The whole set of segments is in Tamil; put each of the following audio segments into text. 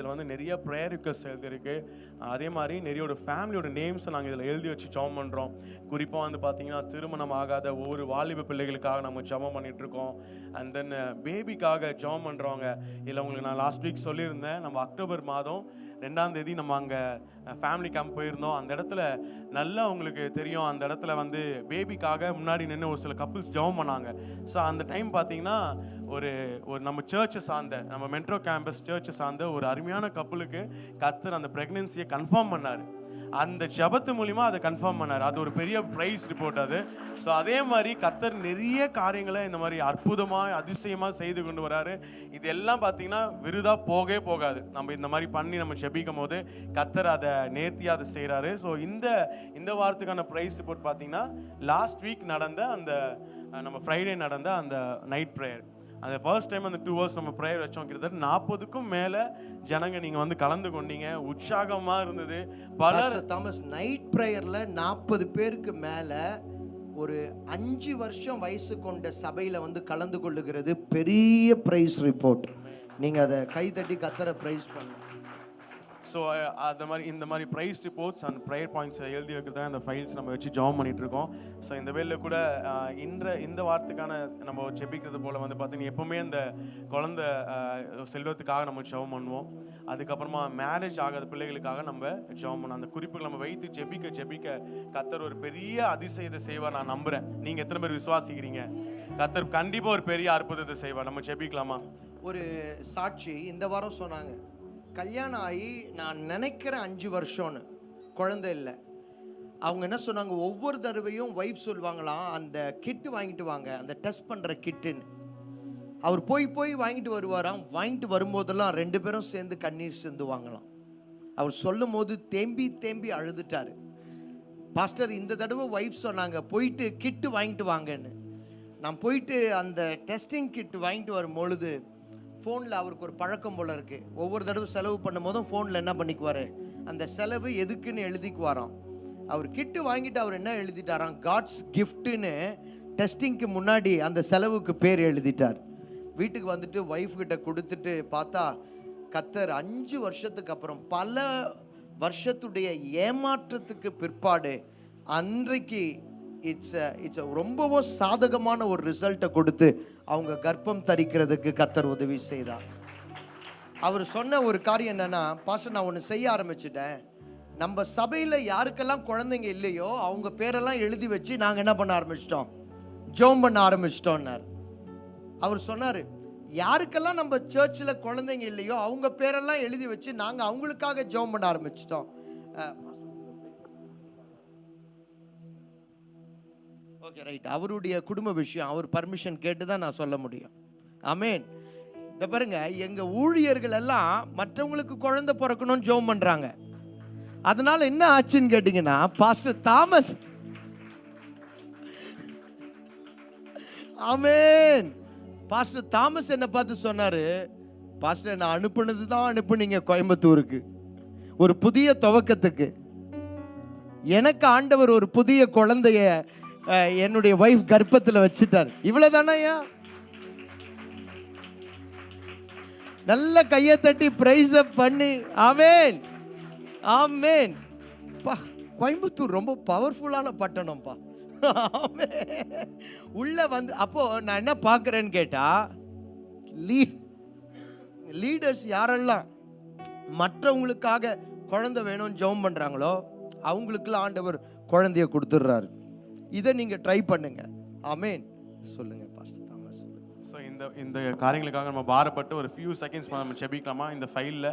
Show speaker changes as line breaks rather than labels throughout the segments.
இதில் வந்து நிறைய ப்ரேயர் ரிக்வெஸ்ட் எழுதியிருக்கு. அதே மாதிரி நிறையோட ஃபேமிலியோட நேம்ஸை நாங்கள் இதில் எழுதி வச்சு ஜெபம் பண்ணுறோம். குறிப்பாக வந்து பார்த்திங்கன்னா திருமணம் ஆகாத ஒவ்வொரு வாலிப பிள்ளைகளுக்காக நம்ம ஜெபம் பண்ணிகிட்ருக்கோம். அண்ட் தென் பேபிக்காக ஜெபம் பண்ணுறவங்க. இதில் உங்களுக்கு நான் லாஸ்ட் வீக் சொல்லியிருந்தேன், நம்ம அக்டோபர் மாதம் 2ஆம் தேதி நம்ம அங்கே ஃபேமிலி கேம்ப் போயிருந்தோம். அந்த இடத்துல நல்லா உங்களுக்கு தெரியும், அந்த இடத்துல வந்து பேபிக்காக முன்னாடி நின்று ஒரு சில கப்புள்ஸ் ஜெபம் பண்ணாங்க. ஸோ அந்த டைம் பார்த்தீங்கன்னா ஒரு நம்ம சர்ச்சை சார்ந்த, நம்ம மெட்ரோ கேம்பஸ் சர்ச்சை சார்ந்த ஒரு அருமையான கப்புளுக்கு கர்த்தர் அந்த ப்ரெக்னென்சியை கன்ஃபார்ம் பண்ணார். அந்த ஜெபத்து மூலிமா அதை கன்ஃபார்ம் பண்ணார். அது ஒரு பெரிய ப்ரைஸ் ரிப்போர்ட் அது. ஸோ அதே மாதிரி கர்த்தர் நிறைய காரியங்களை இந்த மாதிரி அற்புதமாக அதிசயமாக செய்து கொண்டு வராரு. இது எல்லாம் பார்த்தீங்கன்னா விருதாக போகவே போகாது. நம்ம இந்த மாதிரி பண்ணி நம்ம ஜெபிக்கும் போது கர்த்தர் அதை நேர்த்தியாக அதை செய்கிறாரு. ஸோ இந்த வாரத்துக்கான ப்ரைஸ் ரிப்போர்ட் பார்த்தீங்கன்னா லாஸ்ட் வீக் நடந்த அந்த நம்ம ஃப்ரைடே நடந்த அந்த நைட் ப்ரேயர், அந்த ஃபர்ஸ்ட் டைம் அந்த 2 hours நம்ம ப்ரேயர் வச்சோம். கிட்டத்தட்ட 40க்கும் மேலே ஜனங்க நீங்கள் வந்து கலந்து கொண்டீங்க. உற்சாகமாக இருந்தது. பலர்
தாமஸ் நைட் ப்ரேயரில் 40 பேருக்கு மேலே ஒரு 5 வருஷம் வயசு கொண்ட சபையில் வந்து கலந்து கொள்ளுகிறது பெரிய ப்ரைஸ் ரிப்போர்ட். நீங்கள் அதை கைதட்டி கர்த்தரை ப்ரைஸ் பண்ண.
ஸோ அந்த மாதிரி இந்த மாதிரி ப்ரைஸ் ரிப்போர்ட்ஸ் அண்ட் ப்ரேயர் பாயிண்ட்ஸை எழுதி வைக்கிறதா அந்த ஃபைல்ஸ் நம்ம வச்சு ஜாம் பண்ணிகிட்ருக்கோம். ஸோ இந்த வேலையில் கூட இந்த வாரத்துக்கான நம்ம ஜெபிக்கிறது போல் வந்து பார்த்தீங்கன்னா எப்போவுமே இந்த குழந்தை செல்வத்துக்காக நம்ம ஜெபம் பண்ணுவோம். அதுக்கப்புறமா மேரேஜ் ஆகாத பிள்ளைகளுக்காக நம்ம ஜெபம் பண்ணோம். அந்த குறிப்புகள் நம்ம வைத்து ஜெபிக்க கர்த்தர் ஒரு பெரிய அதிசயத்தை செய்வார் நான் நம்புகிறேன். நீங்கள் எத்தனை பேர் விசுவாசிக்கிறீங்க? கர்த்தர் கண்டிப்பாக ஒரு பெரிய அற்புதத்தை செய்வார். நம்ம ஜெபிக்கலாமா?
ஒரு சாட்சி இந்த வாரம் சொன்னாங்க, கல்யாணம் ஆகி நான் நினைக்கிறேன் 5 வருஷம்னு, குழந்தை இல்லை. அவங்க என்ன சொன்னாங்க, ஒவ்வொரு தடவையும் ஒய்ஃப் சொல்லுவாங்களாம் அந்த கிட்டு வாங்கிட்டு வாங்க, அந்த டெஸ்ட் பண்ணுற கிட்டுன்னு. அவர் போய் வாங்கிட்டு வருவாராம். வாங்கிட்டு வரும்போதெல்லாம் 2 பேரும் சேர்ந்து கண்ணீர் சிந்துவாங்களாம். அவர் சொல்லும் போது தேம்பி அழுதுட்டாரு. பாஸ்டர் இந்த தடவை ஒய்ஃப் சொன்னாங்க போயிட்டு கிட்டு வாங்கிட்டு வாங்கன்னு. நான் போயிட்டு அந்த டெஸ்டிங் கிட்டு வாங்கிட்டு வரும் பொழுது ஃபோனில் அவருக்கு ஒரு பழக்கம் போல் இருக்குது. ஒவ்வொரு தடவை செலவு பண்ணும் போதும் ஃபோனில் என்ன பண்ணிக்குவார், அந்த செலவு எதுக்குன்னு எழுதிக்குவாராம். அவர் கிட்டு வாங்கிட்டு அவர் என்ன எழுதிட்டாராம், காட்ஸ் கிஃப்ட்டுன்னு டெஸ்டிங்க்கு முன்னாடி அந்த செலவுக்கு பேர் எழுதிட்டார். வீட்டுக்கு வந்துட்டு ஒய்ஃப்கிட்ட கொடுத்துட்டு பார்த்தா கர்த்தர் 5 வருஷத்துக்கு அப்புறம் பல வருஷத்துடைய ஏமாற்றத்துக்கு பிற்பாடு அன்றைக்கு இட்ஸ் ரொம்பவும் சாதகமான ஒரு ரிசல்ட்டை கொடுத்து அவங்க கர்ப்பம் தரிக்கிறதுக்கு கர்த்தர் உதவி செய்தார். அவர் சொன்ன ஒரு காரியம் என்னன்னா, பாஸ்டர் நான் ஒன்று செய்ய ஆரம்பிச்சிட்டேன், நம்ம சபையில் யாருக்கெல்லாம் குழந்தைங்க இல்லையோ அவங்க பேரெல்லாம் எழுதி வச்சு நாங்கள் என்ன பண்ண ஆரம்பிச்சிட்டோம், ஜெபம் பண்ண ஆரம்பிச்சிட்டோம்னார். அவர் சொன்னார், யாருக்கெல்லாம் நம்ம சர்ச்சில் குழந்தைங்க இல்லையோ அவங்க பேரெல்லாம் எழுதி வச்சு நாங்கள் அவங்களுக்காக ஜெபம் பண்ண ஆரம்பிச்சிட்டோம். ஓகே ரைட், அவருடைய குடும்ப விஷயம், அவர் பர்மிஷன் கேட்டு தான் நான் சொல்ல முடியும். ஆமேன். இந்த பாருங்க, எங்கள் ஊழியர்கள் எல்லாம் மற்றவங்களுக்கு குழந்தை பிறக்கணும்னு ஜெபம் பண்ணுறாங்க. அதனால என்ன ஆச்சுன்னு கேட்டிங்கன்னா, பாஸ்டர் தாமஸ், ஆமேன், பாஸ்டர் தாமஸ் என்னை பார்த்து சொன்னார், பாஸ்டர் நான் அனுப்புனது தான் அனுப்புனீங்க கோயம்புத்தூருக்கு ஒரு புதிய துவக்கத்துக்கு. எனக்கு ஆண்டவர் ஒரு புதிய குழந்தைய என்னுடைய வைஃப் கர்ப்பத்தில் வச்சுட்டார். இவ்வளவுதானயா? நல்ல கையை தட்டி பிரைஸ் அப் பண்ணி ஆமேன் ஆமேன். பா, கோயம்புத்தூர் ரொம்ப பவர்ஃபுல்லான பட்டணம்ப்பா. உள்ள வந்து அப்போ நான் என்ன பார்க்குறேன்னு கேட்டா, லீடர்ஸ் யாரெல்லாம் மற்றவங்களுக்காக குழந்தை வேணும்னு ஜெபம் பண்றாங்களோ அவங்களுக்குலாம் ஆண்டவர் குழந்தைய கொடுத்துடுறாரு. இதை நீங்க ட்ரை பண்ணுங்க. ஆமேன். சொல்லுங்க பாஸ்டர் தாமஸ்.
ஸோ இந்த காரியங்களுக்காக நம்ம பாரப்பட்டு ஒரு ஃபியூ செகண்ட்ஸ் நம்ம ஜெபிக்கலாமா? இந்த ஃபைலில்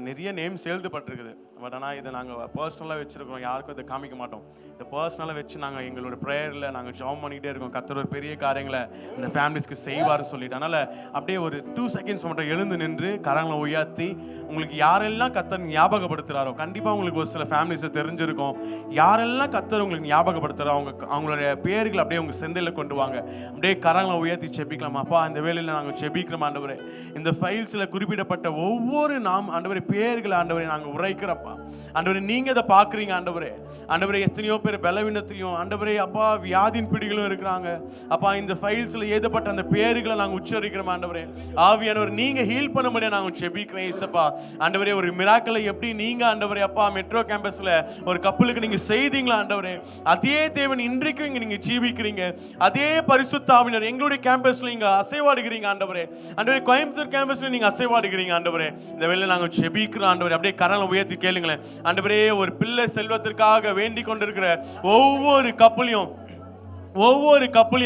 நிறைய நேம்ஸ் எழுதப்பட்டிருக்குது. பட் ஆனால் இதை நாங்கள் பர்சனலாக வச்சுருக்கோம், யாருக்கும் இதை காமிக்க மாட்டோம். இதை பர்சனலாக வச்சு நாங்கள் எங்களோட ப்ரேயரில் நாங்கள் ஜெபம் பண்ணிகிட்டே இருக்கோம். கர்த்தர் ஒரு பெரிய காரியங்களை இந்த ஃபேமிலிஸ்க்கு செய்வார்னு சொல்லிட்டு. அதனால் அப்படியே ஒரு 2 செகண்ட்ஸ் மட்டும் எழுந்து நின்று கரங்களை உயர்த்தி உங்களுக்கு யாரெல்லாம் கர்த்தர் ஞாபகப்படுத்துகிறாரோ, கண்டிப்பாக உங்களுக்கு ஒரு சில ஃபேமிலிஸை தெரிஞ்சிருக்கும், யாரெல்லாம் கர்த்தர் உங்களுக்கு ஞாபகப்படுத்துகிறாரோ அவங்களுடைய பேர்களை அப்படியே உங்கள் செந்தையில் கொண்டு வாங்க. அப்படியே கரங்களை உயர்த்தி ஜெபிக்கலாமா? அப்பா, இந்த வேலையில் நாங்கள் ஜெபிக்கிறோம் ஆண்டவரே. இந்த ஃபைல்ஸில் குறிப்பிடப்பட்ட ஒவ்வொரு நாம் ஆண்டவரே பேர்களை ஆண்டவரே நாங்கள் உரைக்கிறப்பா. அப்பா. ஆண்டவரே நீங்க இதை பார்க்குறீங்க ஆண்டவரே. ஆண்டவரே எத்தனையோ பேர் பலவீனத்திலையும் ஆண்டவரே அப்பா வியாதின் பிடிகளும் இருக்கிறாங்க அப்பா. இந்த ஃபைல்ஸில் ஏதப்பட்ட அந்த பேர்களை நாங்கள் உச்சரிக்கிறோம் ஆண்டவரே. ஆவியானவர் நீங்க ஹீல் பண்ண முடியாது நாங்கள் செபிக்கிறேன் இயேசுப்பா. ஆண்டவரே ஒரு மிராக்கிளை எப்படி நீங்க ஆண்டவரே அப்பா மெட்ரோ கேம்பஸ்ல ஒரு கப்பலுக்கு நீங்க செய்தீங்களா ஆண்டவரே, அதே தேவன் இன்றைக்கும் இங்க நீங்க ஜீவிக்கிறீங்க. அதே பரிசுத்த ஆவியானவர் எங்களுடைய கேம்பஸ்ல நீங்க அசைவாடுகிறீங்க ஆண்டவரே. ஆண்டவரே கோயம்புத்தூர் கேம்பஸ்ல நீங்க அசைவாடுகிறீங்க ஆண்டவரே. இந்த வேளையில நாங்கள் செபிக்கிறோம் ஆண்டவரே. அப்படியே கரங்களை உயர்த்தி கேளுங்களேன் ஆண்டவரே. ஒரு பிள்ளை செல்வத்திற்காக வேண்டிக் கொண்டிருக்கிற ஒவ்வொரு கப்பலையும்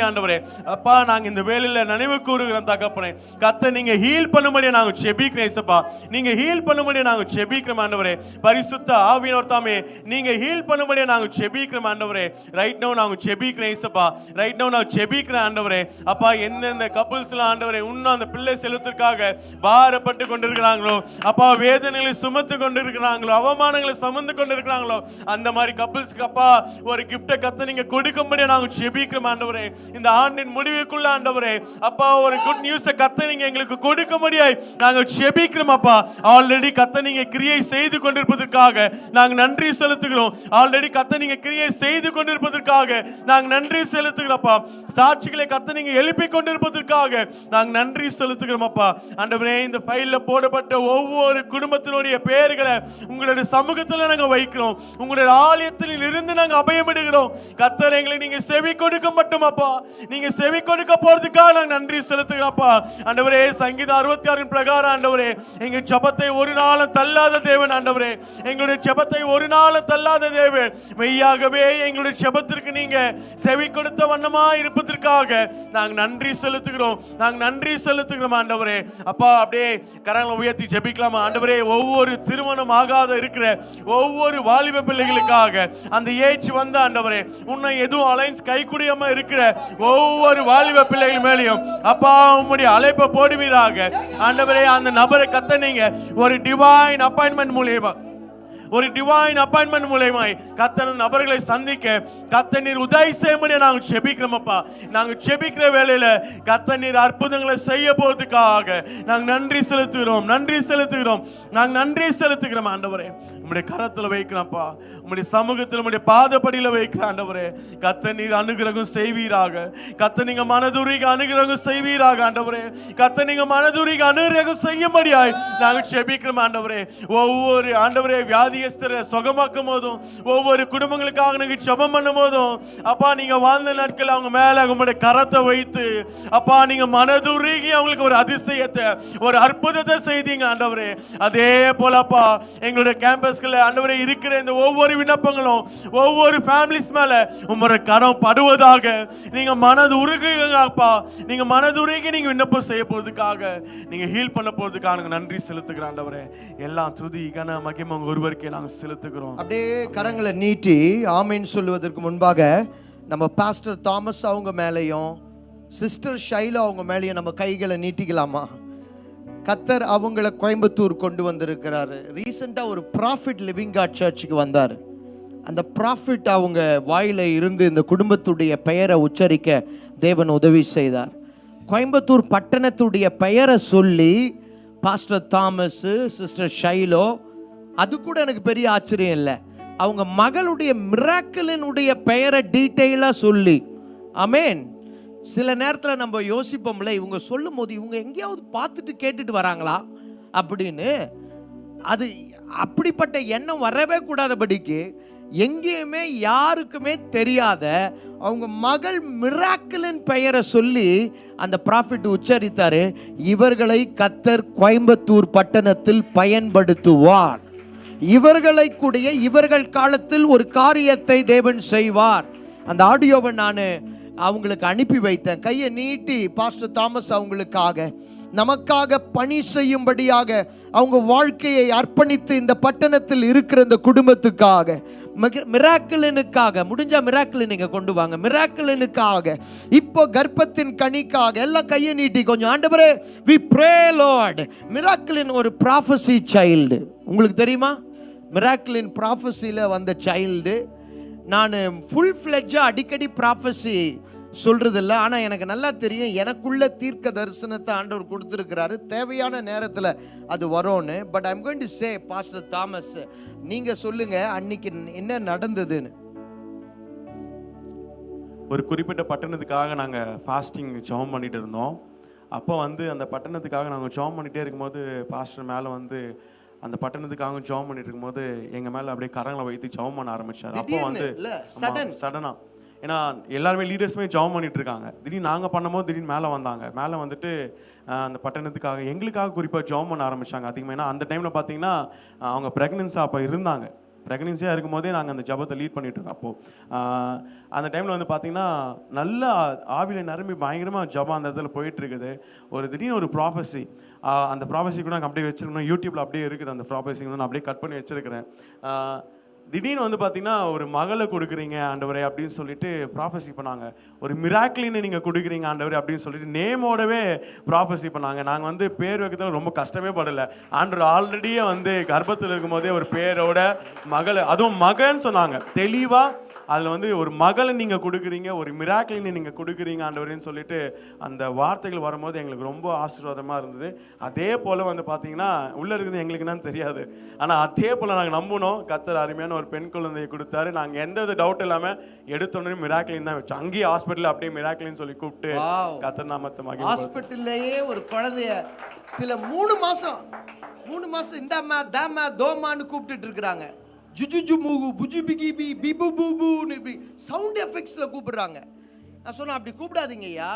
ஆண்டவரே அப்பா நாங்க இந்த வேளையில நினைவு கூறுகிறோம் தகப்பனே. கர்த்தர் நீங்க ஹீல் பண்ணும்படியா நாங்க செபிக்கிறோம் இயேசுப்பா. நீங்க ஹீல் பண்ணும்படியா நாங்க செபிக்கிறோம் ஆண்டவரே. பரிசுத்த ஆவியானவர் தாமே நீங்க ஹீல் பண்ணும்படியா நாங்க செபிக்கிறோம் ஆண்டவரே. ரைட் நவ நாங்க செபிக்கிறோம் இயேசுப்பா. ரைட் நவ நான் செபிக்கிறேன் ஆண்டவரே. அப்பா எந்தெந்த கப்பிள்ஸ்லாம் ஆண்டவரே இன்னும் அந்த பிள்ளை செலுத்திற்காக பாரப்பட்டு கொண்டிருக்கிறாங்களோ அப்பா, வேதனைகளை சுமத்து கொண்டிருக்கிறாங்களோ, அவமானங்களை சுமந்து கொண்டிருக்கிறாங்களோ, அந்த மாதிரி கப்பிள்ஸ்க்கு அப்பா ஒரு கிஃப்டை கர்த்தர் நீங்க கொடுக்கும்படியா நாங்க செபிக்கிறோம் ஆண்டவரே. இந்த ஆண்டின் முடிவுக்குள்ள ஆண்டவரே அப்பா ஒரு குட் நியூஸை கர்த்தர் நீங்க எங்களுக்கு கொடுக்கும்படியாய் நாங்க ஜெபிக்கிறோம் அப்பா. ஆல்ரெடி கர்த்தர் நீங்க கிரியை செய்து கொண்டிருப்பதற்காக நாங்க நன்றி செலுத்துகிறோம். ஆல்ரெடி கர்த்தர் நீங்க கிரியை செய்து கொண்டிருப்பதற்காக நாங்க நன்றி செலுத்துகிறோம் அப்பா. சாட்சிகளை கர்த்தர் நீங்க எழுப்பி கொண்டிருப்பதற்காக நாங்க நன்றி செலுத்துகிறோம் அப்பா. ஆண்டவரே இந்த ஃபைல்ல போடப்பட்ட ஒவ்வொரு குடும்பத்தினுடைய பெயர்களை உங்களுடைய சமூகத்தில் நாங்க வைக்கிறோம். உங்களுடைய ஆலயத்தில் இருந்து நாங்க அபயமிடுகிறோம். கர்த்தர் எங்களை நீங்க செவி கொடுக்க மட்டும் அப்பா, நீங்க செவி கொடுக்க போறதுக்காக நாங்க நன்றி செலுத்துகிறோம் அப்பா. ஆண்டவரே சங்கீதம் 66 பிரகாரம் ஆண்டவரே எங்க ஜெபத்தை ஒரு நாளும் தள்ளாத தேவன் ஆண்டவரே. எங்களுடைய ஜெபத்தை ஒரு நாளும் தள்ளாத தேவன். மெய்யாகவே எங்களுடைய ஜெபத்திற்கு நீங்க செவி கொடுத்த வண்ணமா இருப்பதற்காக நாங்க நன்றி செலுத்துகிறோம். நாங்க நன்றி செலுத்துகிறோம் ஆண்டவரே. அப்பா அப்படியே கரங்களை உயர்த்தி ஜெபிக்கலாமா ஆண்டவரே. ஒவ்வொரு திருமணம் ஆகாத இருக்கிற ஒவ்வொரு வாலிப பிள்ளைகளுக்காக அந்த ஏஜ் வந்த ஆண்டவரே இன்னும் எதுவும் அலைன்ஸ் கைக்குடியாம இருக்கிற ஒவ்வொரு வாலிப பிள்ளைகள் மேலையும் அப்பா உம்முடைய அழைப்பை போடுவீராக ஆண்டவரே. அந்த நபரை கர்த்தர் நீங்க ஒரு டிவைன் அப்பாயின்மெண்ட் மூலமாய் கர்த்தர் நபர்களை சந்திக்க கர்த்தர் நீர் உதவி செய்யும்படி நாங்கள் ஜெபிக்கிறோம் அப்பா. நாங்கள் ஜெபிக்கிற வேளையில கர்த்தர் நீர் அற்புதங்களை செய்ய போறதுக்காக நாங்கள் நன்றி செலுத்துகிறோம் ஆண்டவரே. உம்முடைய கரத்துல வைக்கிறோம்ப்பா. உம்முடைய சமூகத்தில் உம்முடைய பாதப்படியில வைக்கிற ஆண்டவரே. கர்த்தர் நீர் அனுகிரகம் செய்வீராக. கர்த்தர் நீங்க மனதுருகி அனுகிரகம் செய்வீராக ஆண்டவரே. கர்த்தர் நீங்க மனதுருகி அனுகிரகம் செய்யும்படியாய் நாங்கள் ஜெபிக்கிறோம் ஆண்டவரே. ஒவ்வொரு ஆண்டவரே வியாதியஸ்தரை சுகமாக்கும் போதும் ஒவ்வொரு குடும்பங்களுக்காக நீங்க ஜெபம் பண்ணும் போதும் அப்பா நீங்க வாழ்ந்த நாட்கள் அவங்க மேல உங்களுடைய கரத்தை வைத்து அப்பா நீங்க மனதுருகி அவங்களுக்கு ஒரு அதிசயத்தை ஒரு அற்புதத்தை செய்தீங்க ஆண்டவரே. அதே போல அப்பா எங்களுடைய கேம்பஸ்ல ஆண்டவரே இருக்கிற இந்த ஒவ்வொரு விண்ணப்பங்களும் ஒவ்வொரு ஃபேமிலிஸ் மேல உம்முடைய கரம் படுவதாக. நீங்க மனது உருகுங்கப்பா. நீங்க மனது உருகி நீங்க விண்ணப்பம் செய்ய போறதுக்காக நீங்க ஹீல் பண்ண போறதுக்காக நாங்க நன்றி செலுத்துகிறோம் ஆண்டவரே. எல்லாம் துதி கன மகிமை ஒருவருக்கே நாங்க செலுத்துகிறோம்.
அப்படியே கரங்களை நீட்டி ஆமென் சொல்லுவதற்கு முன்பாக நம்ம பாஸ்டர் தாமஸ் அவங்க மேலையும் சிஸ்டர் ஷைலா அவங்க மேலையும் நம்ம கைகளை நீட்டிக்கலாமா? கர்த்தர் அவங்கள கோயம்புத்தூர் கொண்டு வந்திருக்கிறாரு. ரீசெண்டாக ஒரு ப்ராஃபிட் லிவிங் காட் சர்ச்சுக்கு வந்தார். அந்த ப்ராஃபிட் அவங்க வாயில இருந்து இந்த குடும்பத்துடைய பெயரை உச்சரிக்க தேவன் உதவி செய்தார். கோயம்புத்தூர் பட்டணத்துடைய பெயரை சொல்லி பாஸ்டர் தாமஸ் சிஸ்டர் ஷைலோ, அது கூட எனக்கு பெரிய ஆச்சரியம் இல்லை, அவங்க மகளுடைய மிராக்கிளினுடைய பெயரை டீட்டெயிலாக சொல்லி ஆமென். சில நேரத்தில் நம்ம யோசிப்போம்ல, இவங்க சொல்லும் போது இவங்க எங்கேயாவது பார்த்துட்டு கேட்டுட்டு வராங்களா அப்படின்னு. அது அப்படிப்பட்ட எண்ணம் வரவே கூடாதபடிக்கு எங்கேயுமே யாருக்குமே தெரியாத அவங்க மகள் மிராக்கிளின் பெயரை சொல்லி அந்த ப்ராஃபிட் உச்சரித்தாரு. இவர்களை கர்த்தர் கோயம்புத்தூர் பட்டணத்தில் பயன்படுத்துவார். இவர்களை கூடிய இவர்கள் காலத்தில் ஒரு காரியத்தை தேவன் செய்வார். அந்த ஆடியோவை நான் அவங்களுக்கு அனுப்பி வைத்தேன். கையை நீட்டி பாஸ்டர் தாமஸ் அவங்களுக்காக நமக்காக பணி செய்யும்படியாக அவங்க வாழ்க்கையை அர்ப்பணித்து இந்த பட்டணத்தில் இருக்கிற இந்த குடும்பத்துக்காக மிராக்கிளினுக்காக முடிஞ்சா மிராக்கிள் நீங்க கொண்டு வாங்க. மிராக்கிளினுக்காக இப்போ கர்ப்பத்தின் கனிக்காக எல்லாம் கையை நீட்டி கொஞ்சம் ஆண்டவரே we pray Lord. மிராக்கிளின் ஒரு ப்ராஃபசி சைல்டு உங்களுக்கு தெரியுமா? மிராக்கிளின் ப்ராஃபஸியில் வந்த சைல்டு. நான் ஃபுல் ஃப்ளெட்ஜாக அடிக்கடி ப்ராஃபஸி சொல்றதில்ல. ஆனா எனக்கு நல்லா தெரியும் எனக்குள்ள தீர்க்க தரிசனத்தை ஆண்டவர் கொடுத்துருக்கிறாரு, தேவையான நேரத்தில் அது வரும்னு. But I'm going to say pastor Thomas, நீங்க சொல்லுங்க அன்னைக்கு என்ன நடந்ததுன்னு.
ஒரு குறிப்பிட்ட பட்டணத்துக்காக நாங்கள் ஃபாஸ்டிங் ஜெபம் பண்ணிட்டு இருந்தோம். அப்போ வந்து அந்த பட்டணத்துக்காக நாங்கள் ஜெபம் பண்ணிகிட்டே இருக்கும்போது பாஸ்டர் மேலே வந்து அந்த பட்டணத்துக்காக ஜெபம் பண்ணிட்டு இருக்கும்போது எங்கள் மேலே அப்படியே கரங்களை வைத்து ஜெபம் பண்ண ஆரம்பித்தார். அப்போ வந்து சடனாக, ஏன்னா எல்லாருமே லீடர்ஸுமே ஜெபம் பண்ணிட்டு இருக்காங்க. திடீர்னு நாங்கள் பண்ணும்போது திடீர்னு மேலே வந்தாங்க. மேலே வந்துட்டு அந்த பட்டணத்துக்காக எங்களுக்காக குறிப்பாக ஜெபம் பண்ண ஆரம்பித்தாங்க அதிகமாக. ஏன்னா அந்த டைமில் பார்த்தீங்கன்னா அவங்க ப்ரெக்னென்ஸாக அப்போ இருந்தாங்க. ப்ரெக்னென்சியாக இருக்கும் போதே நாங்கள் அந்த ஜபத்தை லீட் பண்ணிகிட்ருக்கோம். அப்போது அந்த டைமில் வந்து பார்த்திங்கன்னா நல்ல ஆவியில் நிரம்பி பயங்கரமாக ஜபம் அந்த இடத்துல போயிட்டுருக்குது. ஒரு திடீர்னு ஒரு ப்ராஃபஸி, அந்த ப்ராஃபஸி கூட நாங்கள் அப்படியே வச்சுருக்கணும். யூடியூப்பில் அப்படியே இருக்குது அந்த ப்ராஃபஸி, நான் அப்படியே கட் பண்ணி வச்சுருக்கிறேன். திடீர்னு வந்து பார்த்தீங்கன்னா ஒரு மகளை கொடுக்குறீங்க ஆண்டவரே அப்படின்னு சொல்லிட்டு ப்ராஃபஸி பண்ணாங்க. ஒரு மிராக்கிளின்னு நீங்கள் கொடுக்குறீங்க ஆண்டவரே அப்படின்னு சொல்லிட்டு நேமோடவே ப்ராஃபஸி பண்ணாங்க. நாங்கள் வந்து பேர் வைக்கிறதுல ரொம்ப கஷ்டமே படலை. ஆண்டவர் ஆல்ரெடியே வந்து கர்ப்பத்தில் இருக்கும்போதே ஒரு பேரோட மகளை, அதுவும் மகன்னு சொன்னாங்க தெளிவாக. அதில் வந்து ஒரு மகளை நீங்கள் கொடுக்குறீங்க, ஒரு மிராக்கிளின்னு நீங்கள் கொடுக்குறீங்க ஆண்டவரேன்னு சொல்லிட்டு அந்த வார்த்தைகள் வரும்போது எங்களுக்கு ரொம்ப ஆசீர்வாதமாக இருந்தது. அதே போல் வந்து பார்த்தீங்கன்னா உள்ளே இருக்குது எங்களுக்கு என்னன்னு தெரியாது, ஆனால் அதே போல் நாங்கள் நம்பினோம். கர்த்தர் அருமையான ஒரு பெண் குழந்தையை கொடுத்தாரு. நாங்கள் எந்த வித டவுட் இல்லாமல் எடுத்தோடனே மிராக்கிளின் தான் வச்சோம். அங்கேயே ஹாஸ்பிட்டலில் அப்படியே மிராக்கிளின்னு சொல்லி கூப்பிட்டு கர்த்தர் நாமத்தை மகிமை.
ஹாஸ்பிட்டல்லையே ஒரு குழந்தைய சில 3 மாசம் இந்தாம்மா தாம்மா தோமான்னு கூப்பிட்டுட்டு இருக்கிறாங்க. ஜுஜுஜு மூகு புஜு பிகி பி பிபு பூபுன்னு இப்படி சவுண்ட் எஃபெக்ட்ஸில் கூப்பிடுறாங்க. நான் சொன்னேன் அப்படி கூப்பிடாதீங்க ஐயா.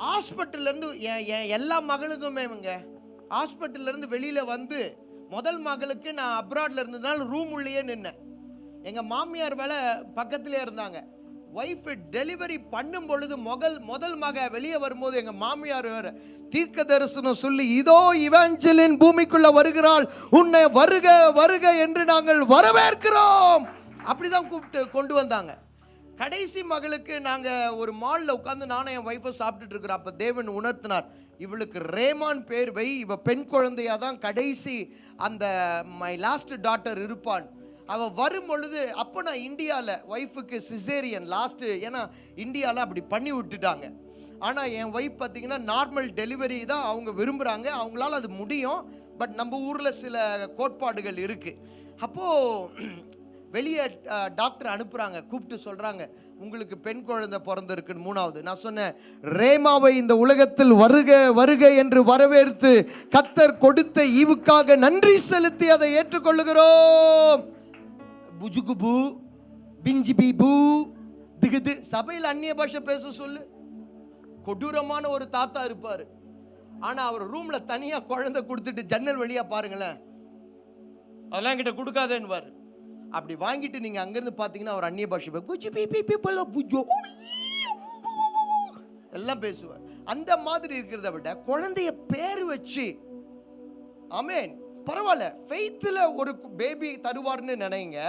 ஹாஸ்பிட்டல்லேருந்து என் எல்லா மகளுக்குமே இவங்க ஹாஸ்பிட்டல்லேருந்து வெளியில் வந்து முதல் மகளுக்கு நான் அப்ராடில் இருந்ததுனால ரூம் உள்ளேயே நின்னேன். எங்கள் மாமியார் வேலை பக்கத்துலேயே இருந்தாங்க. ஒய்ஃபு டெலிவரி பண்ணும் பொழுது முதல் மக வெளியே வரும்போது எங்கள் மாமியார் வேறு தீர்க்க தரிசனம் சொல்லி, இதோ இவாஞ்சலின் பூமிக்குள்ள வருகிறாள், உன்னை வருக வருக என்று நாங்கள் வரவேற்கிறோம் அப்படிதான் கூப்பிட்டு கொண்டு வந்தாங்க. கடைசி மகளுக்கு நாங்கள் ஒரு மாலில் உட்காந்து நானும் என் ஒய்ஃபை சாப்பிட்டுட்டு இருக்கிறோம். அப்போ தேவன் உணர்த்தினார், இவளுக்கு ரேமான் பேர் வை, இவ பெண் குழந்தையாக தான் கடைசி அந்த மை லாஸ்ட் டாட்டர் இருப்பான். அவள் வரும் பொழுது அப்போ நான் இந்தியாவில் ஒய்ஃபுக்கு சிசேரியன் லாஸ்ட்டு, ஏன்னா இந்தியாவில் அப்படி பண்ணி விட்டுட்டாங்க. ஆனால் என் ஒய்ஃப் பார்த்திங்கன்னா நார்மல் டெலிவரி தான் அவங்க விரும்புகிறாங்க, அவங்களால அது முடியும். பட் நம்ம ஊரில் சில கோட்பாடுகள் இருக்குது. அப்போது வெளியே டாக்டர் அனுப்புகிறாங்க, கூப்பிட்டு சொல்கிறாங்க உங்களுக்கு பெண் குழந்தை பிறந்திருக்குன்னு 3வது. நான் சொன்னேன் ரேமாவை இந்த உலகத்தில் வருக வருக என்று வரவேற்று கர்த்தர் கொடுத்த ஈவுக்காக நன்றி செலுத்தி அதை ஏற்றுக்கொள்ளுகிறோம். புஜுகுபு பிஞ்சி பீபு திகுது. சபையில் அந்நிய பாஷை பேச சொல்லு. கொடூரமான ஒரு தாத்தா இருப்பார். ஆனால் அவர் ரூமில் தனியாக குழந்தை கொடுத்துட்டு ஜன்னல் வழியாக பாருங்களேன், அதெல்லாம் கிட்ட கொடுக்காதேன்னுவார். அப்படி வாங்கிட்டு நீங்கள் அங்கேருந்து பார்த்தீங்கன்னா அவர் அந்நிய பாஷை எல்லாம் பேசுவார். அந்த மாதிரி இருக்கிறத விட குழந்தைய பேர் வச்சு, ஆமேன், பரவாயில்ல, ஃபெய்த்தில் ஒரு பேபி தருவார்னு நினைங்க.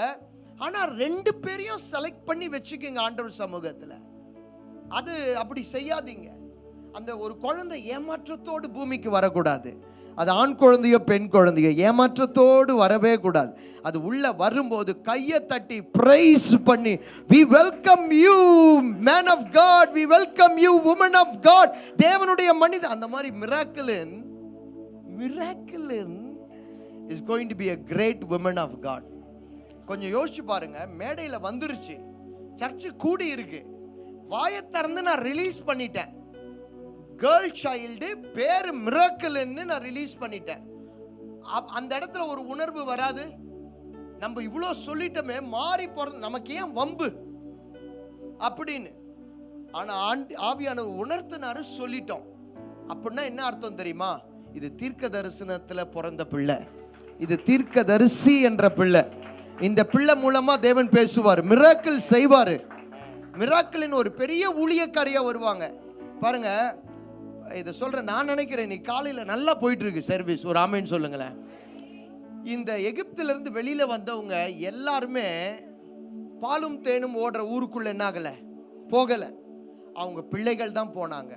ஆனால் 2 பேரையும் செலக்ட் பண்ணி வச்சுக்கோங்க ஆண்டவர் சமூகத்தில். அது அப்படி செய்யாதீங்க. அந்த ஒரு குழந்தை ஏமாற்றத்தோடு பூமிக்கு வரக்கூடாது. அது ஆண் குழந்தையோ பெண் குழந்தையோ ஏமாற்றத்தோடு வரவே கூடாது. அது உள்ள வரும்போது கையை தட்டி பிரைஸ் பண்ணி, we welcome you man of God, we welcome you woman of God, தேவனுடைய மனித, அந்த மாதிரி miraculin is going to be a great woman of God. கொஞ்சம் யோசிச்சு பாருங்க, மேடையில் வந்துருச்சு, சர்ச்சு கூடி இருக்கு, வாயை திறந்து நான் ரிலீஸ் பண்ணிட்டேன், கேர்ள் சைல்டு பேரு மிராக்கிள்னு நான் ரிலீஸ் பண்ணிட்டேன். அந்த இடத்துல ஒரு உணர்வு வராது? நம்ம இவ்வளோ சொல்லிட்டோமே, மாறி போறது நமக்கு ஏன் வம்பு அப்படின்னு. ஆனா ஆவியானவர் உணர்த்தினாரு, சொல்லிட்டோம். அப்படின்னா என்ன அர்த்தம் தெரியுமா? இது தீர்க்க தரிசனத்துல பிறந்த பிள்ளை, இது தீர்க்க தரிசி என்ற பிள்ளை. இந்த பிள்ளை மூலமா தேவன் பேசுவார், மிராக்கிள் செய்வார். மிராக்கிளின் ஒரு பெரிய ஊழியக்காரியா வருவாங்க. பாருங்க, இதை சொல்கிறேன், நான் நினைக்கிறேன் நீ காலையில் நல்லா போயிட்டு இருக்கு சர்வீஸ், ஒரு ஆமேன்னு சொல்லுங்களேன். இந்த எகிப்திலிருந்து வெளியில் வந்தவங்க எல்லாருமே பாலும் தேனும் ஓடுற ஊருக்குள்ளே என்ன ஆகலை, போகலை. அவங்க பிள்ளைகள் தான் போனாங்க.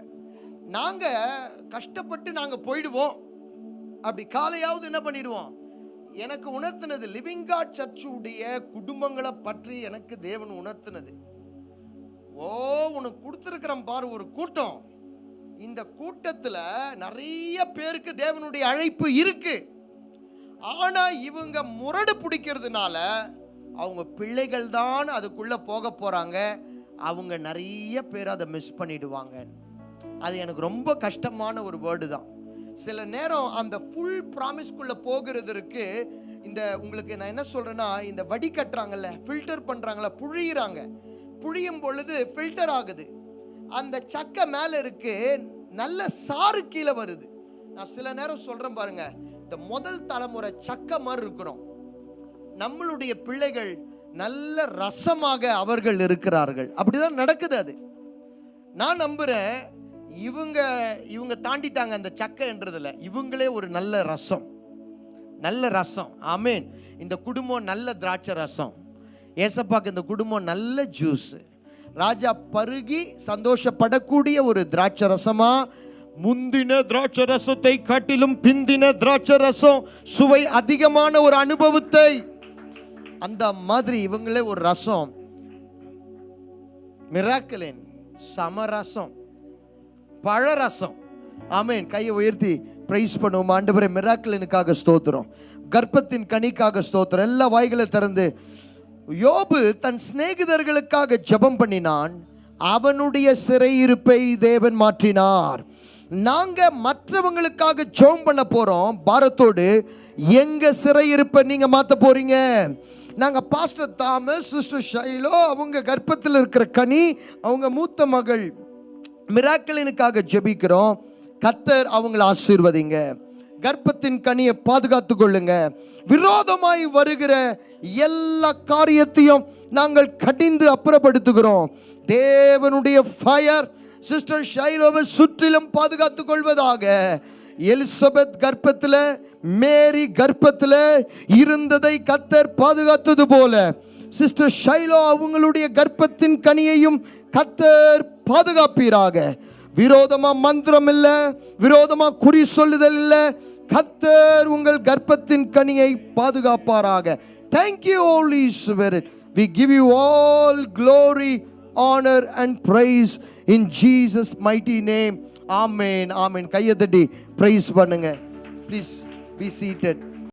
நாங்கள் கஷ்டப்பட்டு நாங்கள் போயிடுவோம், அப்படி காலையாவது என்ன பண்ணிடுவோம். எனக்கு உணர்த்தினது, லிவிங் காட் சர்ச்சுடைய குடும்பங்களை பற்றி எனக்கு தேவன் உணர்த்தினது, உனக்கு கொடுத்துருக்கிறேன் பாரு ஒரு கூட்டம். இந்த கூட்டத்துல நிறைய பேருக்கு தேவனுடைய அழைப்பு இருக்கு. ஆனா இவங்க முரடு பிடிக்கிறதுனால அவங்க பிள்ளைகள் தான் அதுக்குள்ள போக போறாங்க. அவங்க நிறைய பேர் அதை மிஸ் பண்ணிடுவாங்க. அது எனக்கு ரொம்ப கஷ்டமான ஒரு வேர்டு தான். சில நேரம் அந்த ஃபுல் ப்ராமிஸ்குள்ள போகிறதுக்கு இந்த உங்களுக்கு நான் என்ன சொல்றேன்னா, இந்த வடி கட்டுறாங்கல்ல, ஃபில்டர் பண்றாங்கல்ல, புழியிறாங்க. புழியும் பொழுது ஃபில்டர் ஆகுது. அந்த சக்கை மேல இருக்கு, நல்ல சாறு கீழே வருது. நான் சில நேரம் சொல்றேன் பாருங்க, இந்த முதல் தலைமுறை சக்கை மாதிரி இருக்கிறோம். நம்மளுடைய பிள்ளைகள் நல்ல ரசமாக அவர்கள் இருக்கிறார்கள். அப்படிதான் நடக்குது. அது நான் நம்புறேன். இவங்க தாண்டிட்டாங்க அந்த சக்கைன்றதுல. இவங்களே ஒரு நல்ல ரசம், நல்ல ரசம். ஆமேன். இந்த குடும்பம் நல்ல திராட்சை ரசம். ஏசப்பாக்கு இந்த குடும்பம் நல்ல ஜூஸ். ராஜா பருகி சந்தோஷப்படக்கூடிய ஒரு திராட்சை ரசமா, முந்தின திராட்சை ரசத்தை காட்டிலும் பிந்தின திராட்சை ரசம் சுவை அதிகமான ஒரு அனுபவத்தை, அந்த மாதிரி இவங்களே ஒரு ரசம். மிராக்கிளின் சமரசம், பழரசம். ஆமேன். கையை உயர்த்தி பிரைஸ் பண்ணுவோம். ஆண்டவரே, மிராக்கிளினுக்காக ஸ்தோத்திரம், கர்ப்பத்தின் கனிக்காக ஸ்தோத்திரம். எல்லா வாய்களை திறந்து, யோபு தன் சிநேகிதர்களுக்காக ஜெபம் பண்ணினான், அவனுடைய சிறையிருப்பை தேவன் மாற்றினார். நாங்க மற்றவங்களுக்காக ஜெபம் பண்ண போறோம் பாரத்தோடு. எங்க சிறையிருப்பை நீங்க மாத்த போறீங்க. நாங்க பாஸ்டர் தாமஸ், சிஸ்டர் ஷைலோ, அவங்க கர்ப்பத்தில் இருக்கிற கனி, அவங்க மூத்த மகள் மிராக்கிளினுக்காக ஜெபிக்கிறோம். கர்த்தர் அவங்களை ஆசீர்வதிங்க. கர்ப்பத்தின் கனியை பாதுகாத்து கொள்ளுங்க. விரோதமாய் வருகிற எல்லா காரியத்தையும் நாங்கள் கடிந்து அப்புறப்படுத்துகிறோம். தேவனுடைய ஃபயர் சிஸ்டர் ஷைலோவை சுற்றிலும் பாதுகாத்துக் கொள்வதாக. எலிசபெத் கர்ப்பத்தில், மேரி கர்ப்பத்தில் இருந்ததை கர்த்தர் பாதுகாத்தது போல சிஸ்டர் ஷைலோ அவங்களுடைய கர்ப்பத்தின் கனியையும் கர்த்தர் பாதுகாப்பீராக. விரோதமா மந்திரம் இல்லை, விரோதமா குறி சொல்லுதல் இல்லை. கர்த்தர் உங்கள் கர்ப்பத்தின் கனியை பாதுகாப்பாராக. Thank you, Holy Spirit. We give you all glory, honor and praise in Jesus mighty name. Amen. Amen. கையை தட்டி praise பண்ணுங்க. Please be seated.